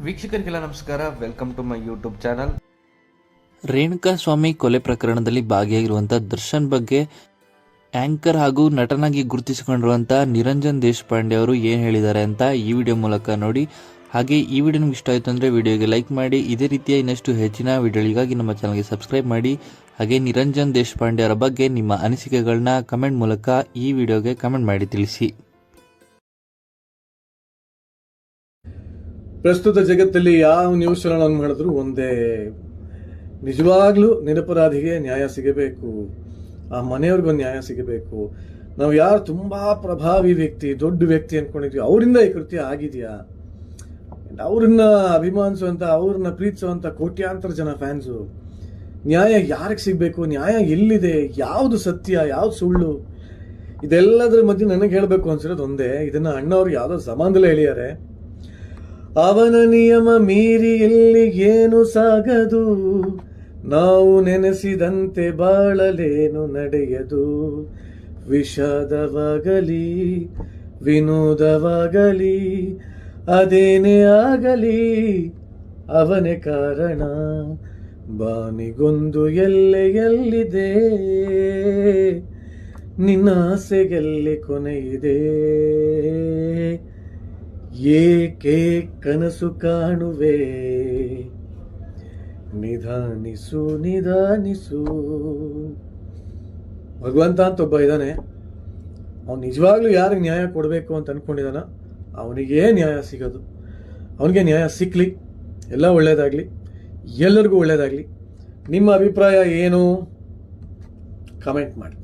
ವೀಕ್ಷಕರಿಗೆಲ್ಲ ನಮಸ್ಕಾರ. Welcome to my YouTube channel. Renuka Swamy ಕೊಲೆ ಪ್ರಕರಣದಲ್ಲಿ ಭಾಗಿಯಾಗಿರುವಂಥ ದರ್ಶನ್ ಬಗ್ಗೆ ಆಂಕರ್ ಹಾಗೂ ನಟನಾಗಿ ಗುರುತಿಸಿಕೊಂಡಿರುವಂಥ ನಿರಂಜನ್ ದೇಶಪಾಂಡೆ ಅವರು ಏನು ಹೇಳಿದ್ದಾರೆ ಅಂತ ಈ ವಿಡಿಯೋ ಮೂಲಕ ನೋಡಿ. ಹಾಗೆ ಈ ವಿಡಿಯೋ ನಿಮ್ಗೆ ಇಷ್ಟ ಆಯಿತು ಅಂದರೆ ವಿಡಿಯೋಗೆ ಲೈಕ್ ಮಾಡಿ. ಇದೇ ರೀತಿಯ ಇನ್ನಷ್ಟು ಹೆಚ್ಚಿನ ವಿಡಿಯೋಗಳಿಗಾಗಿ ನಮ್ಮ ಚಾನಲ್ಗೆ ಸಬ್ಸ್ಕ್ರೈಬ್ ಮಾಡಿ. ಹಾಗೆ ನಿರಂಜನ್ ದೇಶಪಾಂಡೆ ಅವರ ಬಗ್ಗೆ ನಿಮ್ಮ ಅನಿಸಿಕೆಗಳನ್ನ ಕಮೆಂಟ್ ಮೂಲಕ ಈ ವಿಡಿಯೋಗೆ ಕಮೆಂಟ್ ಮಾಡಿ ತಿಳಿಸಿ. ಪ್ರಸ್ತುತ ಜಗತ್ತಲ್ಲಿ ಯಾವ ನ್ಯೂಸ್ ಚಾನಲ್ ಮಾಡಿದ್ರು ಒಂದೇ, ನಿಜವಾಗ್ಲೂ ನಿರಪರಾಧಿಗೆ ನ್ಯಾಯ ಸಿಗಬೇಕು, ಆ ಮನೆಯವ್ರಿಗೊಂದು ನ್ಯಾಯ ಸಿಗಬೇಕು. ನಾವು ಯಾರು ತುಂಬಾ ಪ್ರಭಾವಿ ವ್ಯಕ್ತಿ, ದೊಡ್ಡ ವ್ಯಕ್ತಿ ಅನ್ಕೊಂಡಿದ್ವಿ, ಅವರಿಂದ ಈ ಕೃತ್ಯ ಆಗಿದೆಯಾ, ಅವ್ರನ್ನ ಅಭಿಮಾನಿಸುವಂತ, ಅವ್ರನ್ನ ಪ್ರೀತಿಸುವಂತ ಕೋಟ್ಯಾಂತರ ಜನ ಫ್ಯಾನ್ಸು, ನ್ಯಾಯ ಯಾರಿಗೆ ಸಿಗಬೇಕು, ನ್ಯಾಯ ಎಲ್ಲಿದೆ, ಯಾವುದು ಸತ್ಯ ಯಾವ್ದು ಸುಳ್ಳು, ಇದೆಲ್ಲದರ ಮಧ್ಯೆ ನನಗೆ ಹೇಳಬೇಕು ಅನ್ಸಿರೋದು ಒಂದೇ. ಇದನ್ನ ಅಣ್ಣವ್ರು ಯಾವುದೋ ಜಮಾನದಲ್ಲೇ ಹೇಳಿದ್ದಾರೆ. ಅವನ ನಿಯಮ ಮೀರಿ ಇಲ್ಲಿ ಏನು ಸಾಗದು, ನಾವು ನೆನೆಸಿದಂತೆ ಬಾಳಲೇನು ನಡೆಯದು. ವಿಷಾದವಾಗಲಿ ವಿನೋದವಾಗಲಿ ಅದೇನೇ ಆಗಲಿ ಅವನೇ ಕಾರಣ, ಬಾನಿಗೊಂದು ಎಲ್ಲೆಯಲ್ಲಿದೆ, ನಿನ್ನ ಆಸೆಗೆಲ್ಲಿ ಕೊನೆಯಿದೆ, ಏಕೆ ಕನಸು ಕಾಣುವೆ, ನಿಧಾನಿಸು ನಿಧಾನಿಸು. ಭಗವಂತ ಅಂತ ಒಬ್ಬ ಇದ್ದಾನೆ, ಅವನು ನಿಜವಾಗ್ಲೂ ಯಾರಿಗೆ ನ್ಯಾಯ ಕೊಡಬೇಕು ಅಂತ ಅನ್ಕೊಂಡಿದ್ದಾನ ಅವನಿಗೇ ನ್ಯಾಯ ಸಿಗೋದು. ಅವನಿಗೆ ನ್ಯಾಯ ಸಿಕ್ಲಿ, ಎಲ್ಲ ಒಳ್ಳೇದಾಗ್ಲಿ, ಎಲ್ಲರಿಗೂ ಒಳ್ಳೇದಾಗ್ಲಿ. ನಿಮ್ಮ ಅಭಿಪ್ರಾಯ ಏನು? ಕಮೆಂಟ್ ಮಾಡಿ.